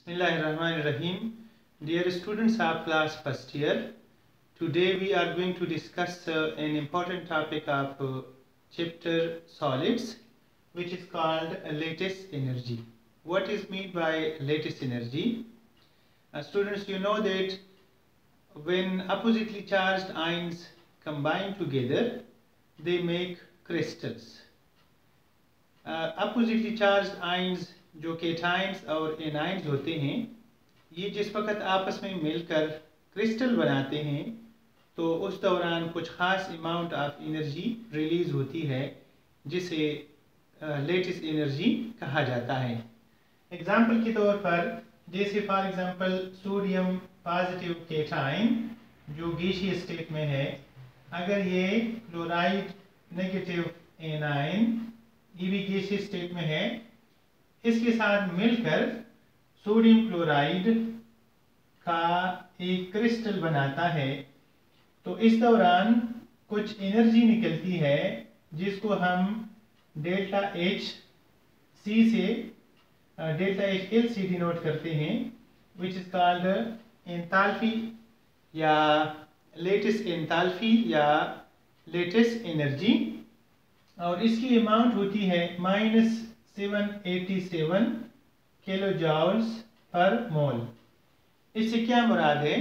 Bismillahirrahmanirrahim. Dear students of class first year, today we are going to discuss an important topic of chapter solids, which is called lattice energy. What is meant by lattice energy? Students, you know that when oppositely charged ions combine together, they make crystals. Oppositely charge ions जो cations और anions होते हैं, ये जिस वक्त आपस में मिलकर क्रिस्टल बनाते हैं तो उस दौरान कुछ ख़ास अमाउंट ऑफ एनर्जी रिलीज़ होती है, जिसे लेटिस एनर्जी कहा जाता है। एग्जाम्पल के तौर पर जैसे for example sodium positive cation जो गैसियस स्टेट में है, अगर ये क्लोराइड नेगेटिव एनाइन ये भी गैसियस स्टेट में है, इसके साथ मिलकर सोडियम क्लोराइड का एक क्रिस्टल बनाता है, तो इस दौरान कुछ एनर्जी निकलती है जिसको हम डेल्टा एच सी से डेल्टा एच एल से डिनोट करते हैं, विच इज कॉल्ड एंथैल्पी या लेटिस एंथैल्पी या लेटिस एनर्जी, और इसकी अमाउंट होती है -787 किलो जॉल्स पर मोल। इससे क्या मुराद है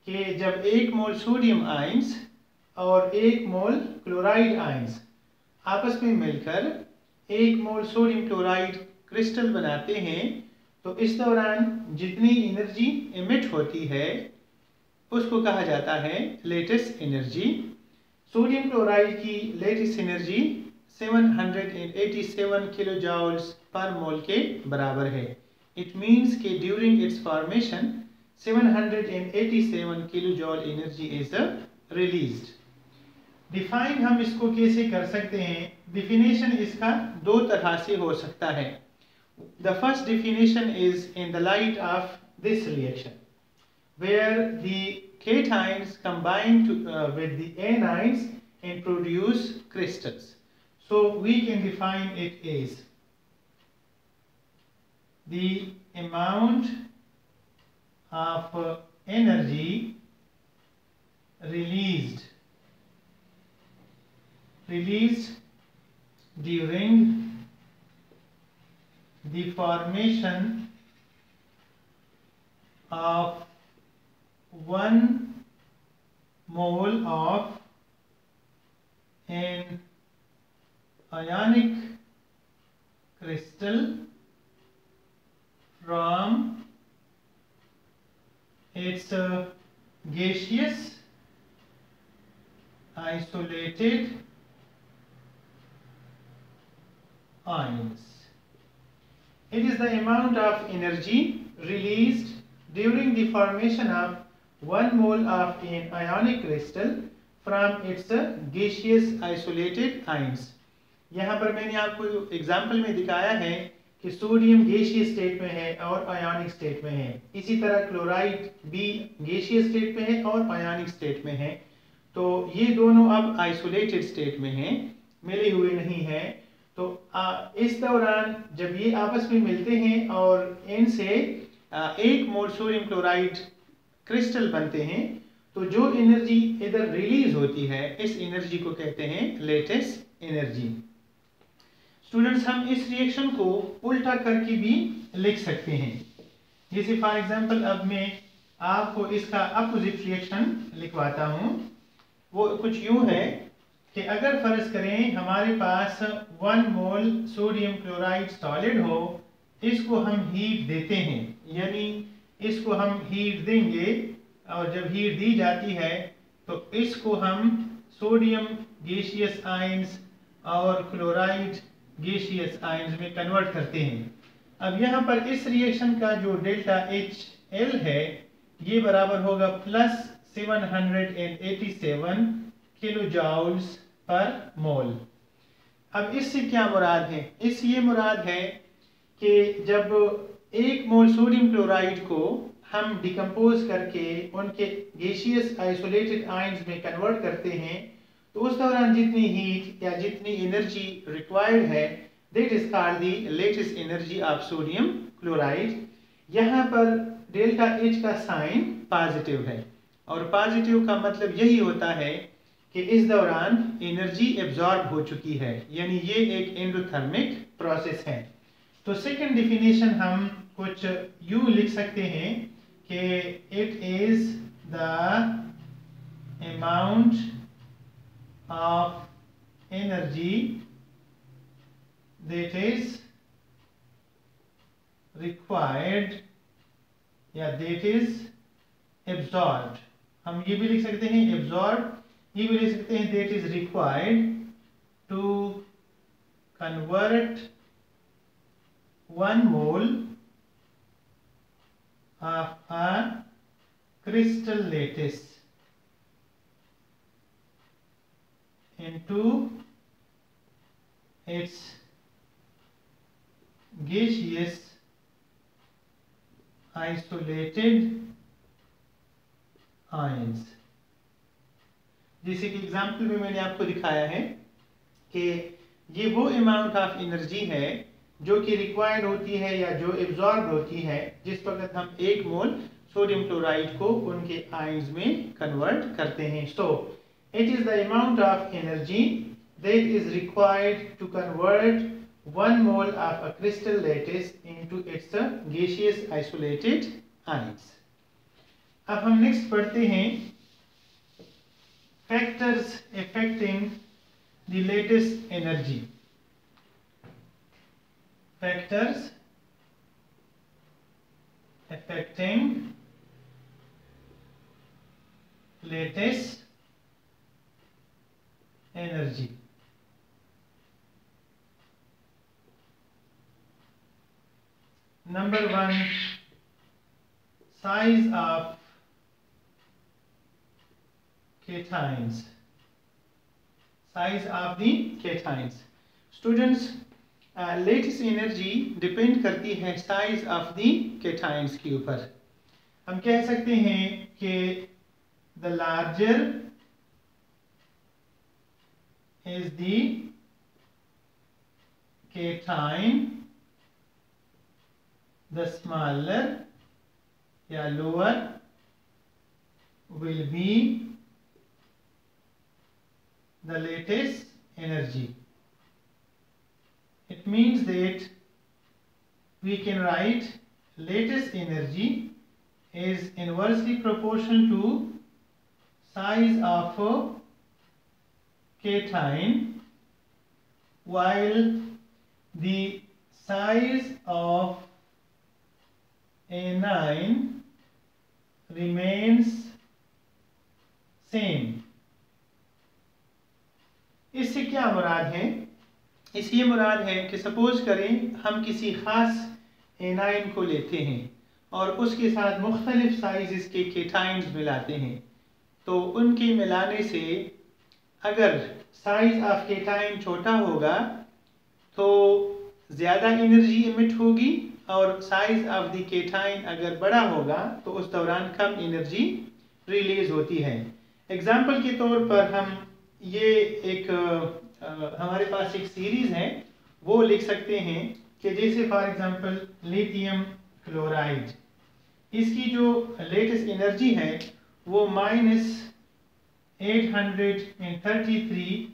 कि जब 1 मोल सोडियम आयंस और 1 मोल क्लोराइड आयंस आपस में मिलकर 1 मोल सोडियम क्लोराइड क्रिस्टल बनाते हैं, तो इस दौरान जितनी एनर्जी एमिट होती है उसको कहा जाता है लेटिस एनर्जी। सोडियम क्लोराइड की लेटिस एनर्जी 787 किलो जॉल्स पर मोल के बराबर है। इट मीन्स कि during its formation 787 kilo जॉल energy is released. Define हम इसको कैसे कर सकते हैं? डिफिनेशन इसका दो तरह से हो सकता है। The first definition is in the light of this reaction where the cations combine with the anions and produce crystals. So we can define it as the amount of energy released during the formation of 1 mole of an ionic crystal from its gaseous isolated ions. It is the amount of energy released during the formation of 1 mole of an ionic crystal from its gaseous isolated ions. यहाँ पर मैंने आपको example में दिखाया है कि sodium gaseous state में है और आयोनिक स्टेट में है, इसी तरह क्लोराइड भी गैसियस स्टेट में है और आयोनिक स्टेट में है, तो ये दोनों अब आइसोलेटेड स्टेट में हैं, मिले हुए नहीं हैं। तो इस दौरान जब ये आपस में मिलते हैं और इनसे 1 मोल सोडियम क्लोराइड क्रिस्टल बनते हैं, तो जो एनर्जी इधर रिलीज होती है इस एनर्जी को कहते हैं लेटिस एनर्जी। स्टूडेंट्स, हम इस रिएक्शन को उल्टा करके भी लिख सकते हैं। जैसे फॉर एग्जांपल अब मैं आपको इसका अपोजिट रिएक्शन लिखवाता हूं। वो कुछ यूं है कि अगर फर्ज करें हमारे पास 1 मोल सोडियम क्लोराइड सॉलिड हो, इसको हम हीट देते हैं, यानी इसको हम हीट देंगे और जब हीट दी जाती है तो इसको हम सोडियम गैसियस आयंस और क्लोराइड गैसियस आयंस में कन्वर्ट करते हैं। अब यहाँ पर इस रिएक्शन का जो डेल्टा एच एल है ये बराबर होगा +787 किलो जॉल्स पर मोल। अब इससे क्या मुराद है? इससे ये मुराद है कि जब 1 मोल सोडियम क्लोराइड को हम डिकम्पोज करके उनके गैसियस आइसोलेटेड आयंस में कन्वर्ट करते हैं, तो उस दौरान जितनी हीट या जितनी एनर्जी रिक्वायर्ड है, that is called the lattice energy of sodium chloride. यहाँ पर डेल्टा H का साइन पॉजिटिव है और पॉजिटिव का मतलब यही होता है कि इस दौरान एनर्जी एब्जॉर्ब हो चुकी है, यानी ये एक एंडोथर्मिक प्रोसेस है। तो सेकंड डेफिनेशन हम कुछ यूं लिख सकते हैं कि it is the amount of energy that is required या दैट इज एब्जॉर्ब्ड। हम ये भी लिख सकते हैं एब्जॉर्ब, ये भी लिख सकते हैं that is required to convert 1 mole of a crystal lattice into its gaseous isolated ions। जैसे कि एग्जाम्पल में मैंने आपको दिखाया है कि ये वो अमाउंट ऑफ एनर्जी है जो कि रिक्वायर्ड होती है या जो एब्जॉर्ब होती है जिस वक्त हम 1 मोल सोडियम क्लोराइड को उनके आयंस में कन्वर्ट करते हैं। So it is the amount of energy that is required to convert 1 mole of a crystal lattice into its gaseous isolated ions। अब हम नेक्स्ट पढ़ते हैं factors affecting the latest energy. Factors affecting latest energy। Number 1, size of cations। Size of the cations। Students, latest energy depend करती है size of the cations के ऊपर। हम कह सकते हैं कि the larger is the cation the smaller या lower will be the latest energy. It means that we can write latest energy is inversely proportional to size of a cation, while the size of anion remains same। इससे क्या मुराद है? इसलिए मुराद है कि suppose करें हम किसी ख़ास एनाइन को लेते हैं और उसके साथ मुख्तलिफ साइज़ के केटाइंस मिलाते हैं, तो उनके मिलाने से अगर साइज़ ऑफ केटाइन छोटा होगा तो ज़्यादा एनर्जी इमिट होगी और साइज़ ऑफ द केटाइन अगर बड़ा होगा तो उस दौरान कम एनर्जी रिलीज़ होती है। एग्जाम्पल के तौर पर हम ये एक हमारे पास एक सीरीज है वो लिख सकते हैं कि जैसे फॉर एग्जांपल लिथियम क्लोराइड, इसकी जो लेटेस्ट एनर्जी है वो -833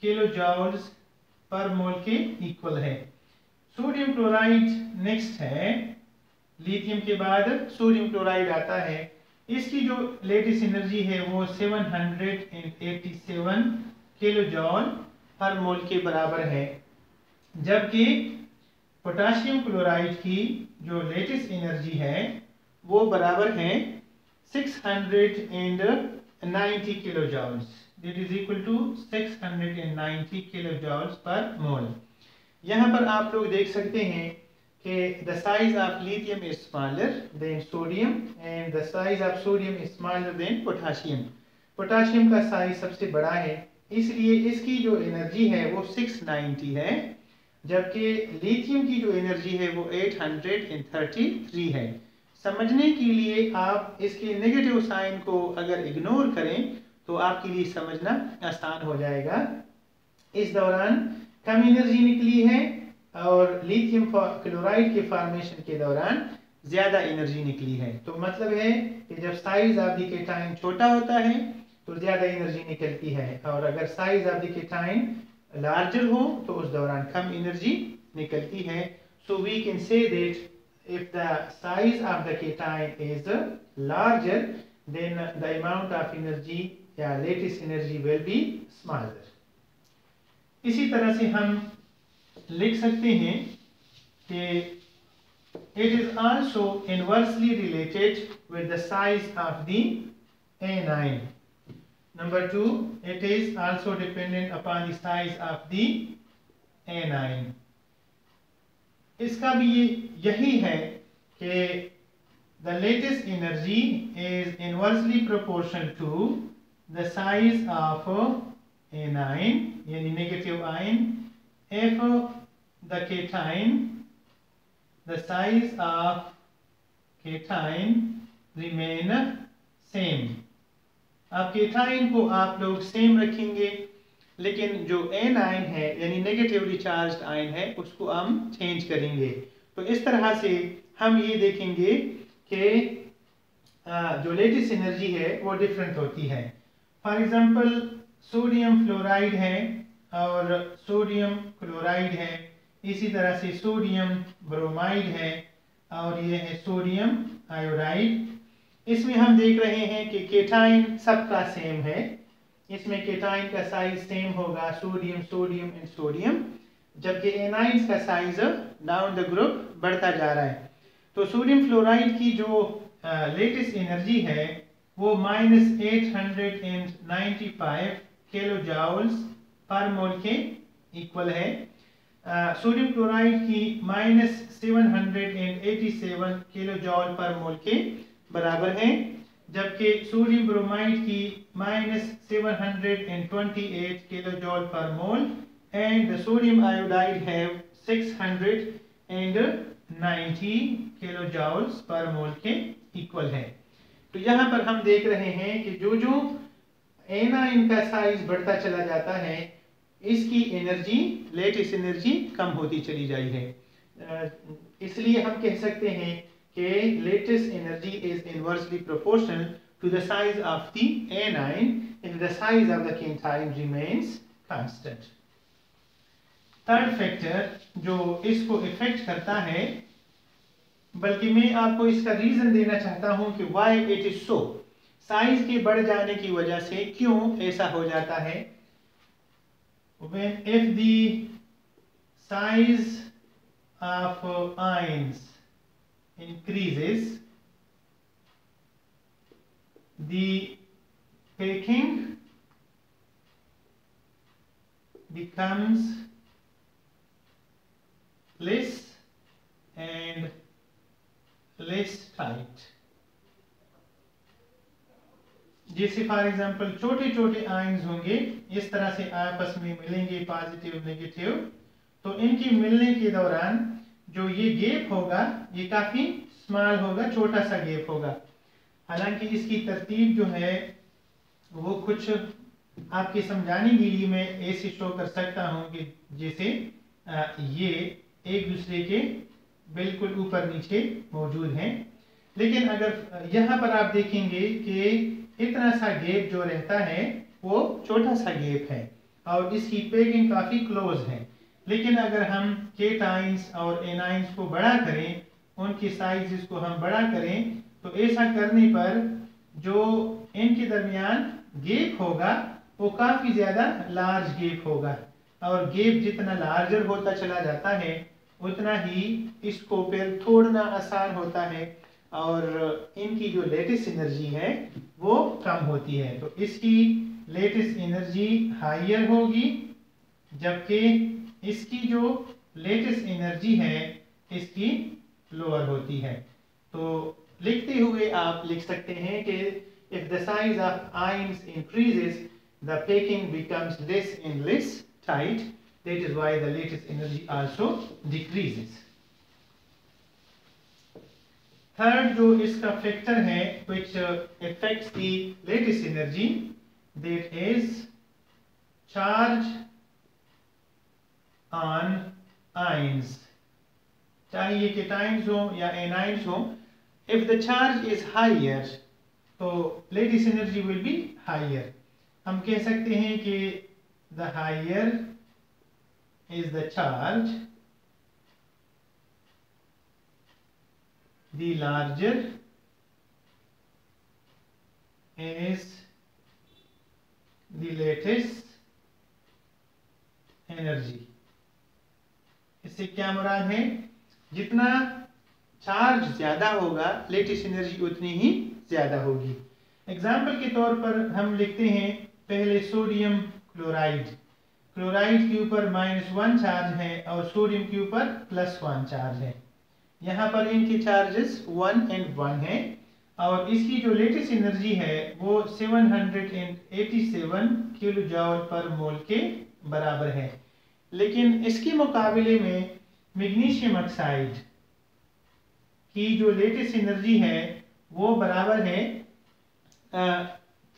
किलो जॉल्स पर मोल के इक्वल है। सोडियम क्लोराइड नेक्स्ट है, लिथियम के बाद सोडियम क्लोराइड आता है, इसकी जो लेटेस्ट एनर्जी है वो 787 किलो जॉल पर मोल के बराबर है, जबकि पोटाशियम क्लोराइड की जो लेटेस्ट एनर्जी है वो बराबर है 690 kilo joules, that is equal to 690 kilo joules पर मोल। यहाँ पर आप लोग देख सकते हैं कि the size of lithium is smaller than sodium and the size of sodium is smaller than potassium. Potassium का साइज सबसे बड़ा है, इसलिए इसकी जो एनर्जी है वो 690 है, जबकि लिथियम की जो एनर्जी है वो 833 है। समझने के लिए आप इसके नेगेटिव साइन को अगर इग्नोर करें तो आपके लिए समझना आसान हो जाएगा। इस दौरान कम एनर्जी निकली है और लिथियम क्लोराइड के फॉर्मेशन के दौरान ज़्यादा एनर्जी निकली है। तो मतलब है कि जब साइज ऑफ द केटाइन छोटा होता है तो ज़्यादा एनर्जी निकलती है, और अगर size of the cation larger हो तो उस दौरान कम एनर्जी निकलती है। So we can say that if the size of the cation is larger, then the amount of energy या lattice energy will be smaller. इसी तरह से हम लिख सकते हैं कि it is also inversely related with the size of the anion. Number 2, it is also dependent upon the size of the anion. इसका भी यही है कि the lattice energy is inversely proportional to the size of anion, यानी negative ion, if the cation, the size of cation remain same. अब cation को आप लोग सेम रखेंगे, लेकिन जो एनाइन है यानी नेगेटिवली चार्ज्ड आयन है उसको हम चेंज करेंगे। तो इस तरह से हम ये देखेंगे कि जो लेटिस एनर्जी है वो डिफरेंट होती है। फॉर एग्जांपल सोडियम फ्लोराइड है और सोडियम क्लोराइड है, इसी तरह से सोडियम ब्रोमाइड है और ये है सोडियम आयोडाइड। इसमें हम देख रहे हैं कि केटाइन सबका सेम है, इसमें केटाइन का साइज सेम होगा, सोडियम सोडियम एंड सोडियम, जबकि एनाइंस का साइज डाउन द ग्रुप बढ़ता जा रहा है। तो सोडियम फ्लोराइड की जो लेटेस्ट एनर्जी है वो -895 किलो जूल्स पर मोल के इक्वल है। सोडियम क्लोराइड की -787 किलो जूल पर मोल के बराबर है, जबकि सोडियम ब्रोमाइड की -728 kilo joule per mole and the sodium iodide have 690 kilo joules पर मोल के इक्वल है। तो यहाँ पर हम देख रहे हैं कि जो जो एनाइन का साइज बढ़ता चला जाता है इसकी एनर्जी लेटिस एनर्जी कम होती चली जाती है। इसलिए हम कह सकते हैं कि lattice energy is inversely proportional to the size of the anion if the size of the cation remains constant. Third factor जो इसको इफेक्ट करता है, बल्कि मैं आपको इसका रीजन देना चाहता हूं कि why it is so, size के बढ़ जाने की वजह से क्यों ऐसा हो जाता है। if the size of ions increases, the packing becomes less and less tight. जैसे फॉर एग्जांपल छोटे छोटे आयंस होंगे, इस तरह से आपस में मिलेंगे पॉजिटिव नेगेटिव, तो इनके मिलने के दौरान जो ये गैप होगा ये काफी स्मॉल होगा, छोटा सा गैप होगा। हालांकि इसकी तरतीब जो है वो कुछ आपके समझाने के लिए मैं ऐसे शो कर सकता हूं कि जैसे ये एक दूसरे के बिल्कुल ऊपर नीचे मौजूद हैं, लेकिन अगर यहाँ पर आप देखेंगे कि इतना सा गैप जो रहता है वो छोटा सा गैप है और इसकी पैकिंग काफी क्लोज है। लेकिन अगर हम केटाइंस और एनाइंस को बड़ा करें, उनकी साइजेस को हम बड़ा करें, तो ऐसा करने पर जो इनके दरमियान गैप होगा वो काफी ज्यादा लार्ज गैप होगा, और गैप जितना लार्जर होता चला जाता है उतना ही इसको फिर तोड़ना आसान होता है और इनकी जो लेटिस एनर्जी है वो कम होती है। तो इसकी लेटिस एनर्जी हायर होगी, जबकि इसकी जो लेटिस एनर्जी है इसकी लोअर होती है। तो लिखते हुए आप लिख सकते हैं कि if the size of ions increases, the packing becomes less and less tight. That is why the lattice energy also decreases. Third जो इसका factor है which affects the lattice energy, that is charge on ions. चाहे ये केटाइन्स हो या anions हो, if the charge is higher तो lattice energy will be higher. हम कह सकते हैं कि the higher is the charge, the larger is the latest energy। इससे क्या मुराद है, जितना चार्ज ज्यादा होगा लेटेस्ट एनर्जी उतनी ही ज्यादा होगी। एग्जाम्पल के तौर पर हम लिखते हैं पहले सोडियम क्लोराइड, क्लोराइड के ऊपर -1 चार्ज है और सोडियम के ऊपर +1 चार्ज है। यहाँ पर इनके चार्जेस 1 और 1 है और इसकी जो लेटेस्ट एनर्जी है वो 787 किलो जूल पर मोल के बराबर है। लेकिन इसके मुकाबले में मैग्नीशियम ऑक्साइड की जो लेटेस्ट एनर्जी है वो बराबर है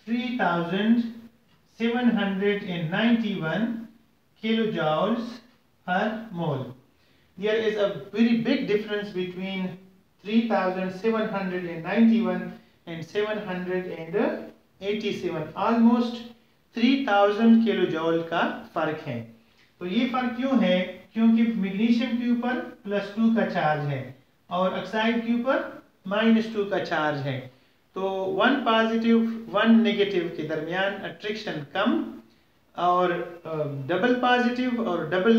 3791 किलो जूल्स पर mole. There is a very big difference between 3791 and 787, almost 3000 kilo joule का फर्क है। तो ये फर्क क्यों है, क्योंकि मैग्नीशियम के ऊपर +2 का चार्ज है और ऑक्साइड के ऊपर -2 का चार्ज है। तो 1 पॉजिटिव 1 नेगेटिव के दरमियान अट्रैक्शन कम और डबल पॉजिटिव और डबल